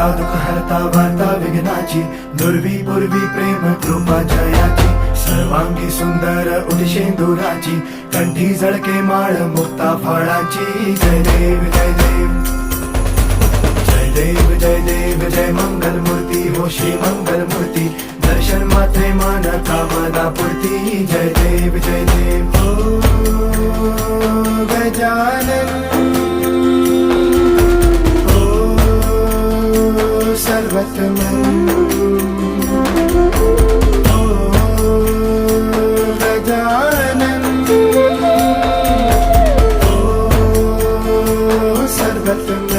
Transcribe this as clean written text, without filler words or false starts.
दाता दुःख हरता वार्ता विघ्नाची, दुर्वी पूर्वी प्रेम कृपा जयाची, सर्वांगी सुंदर उदिशेंदुराची, कंठी झळके माळ मुक्ता फळाची. जय देव जय देव जय देव जय देव जय मंगल मूर्ती हो श्री मंगल मूर्ती, दर्शन मात्रे मान कामना पूर्ती. जय देव जय देव ओ गजानन ओ सर्वतमन ओ गजानन ओ सर्वतमन.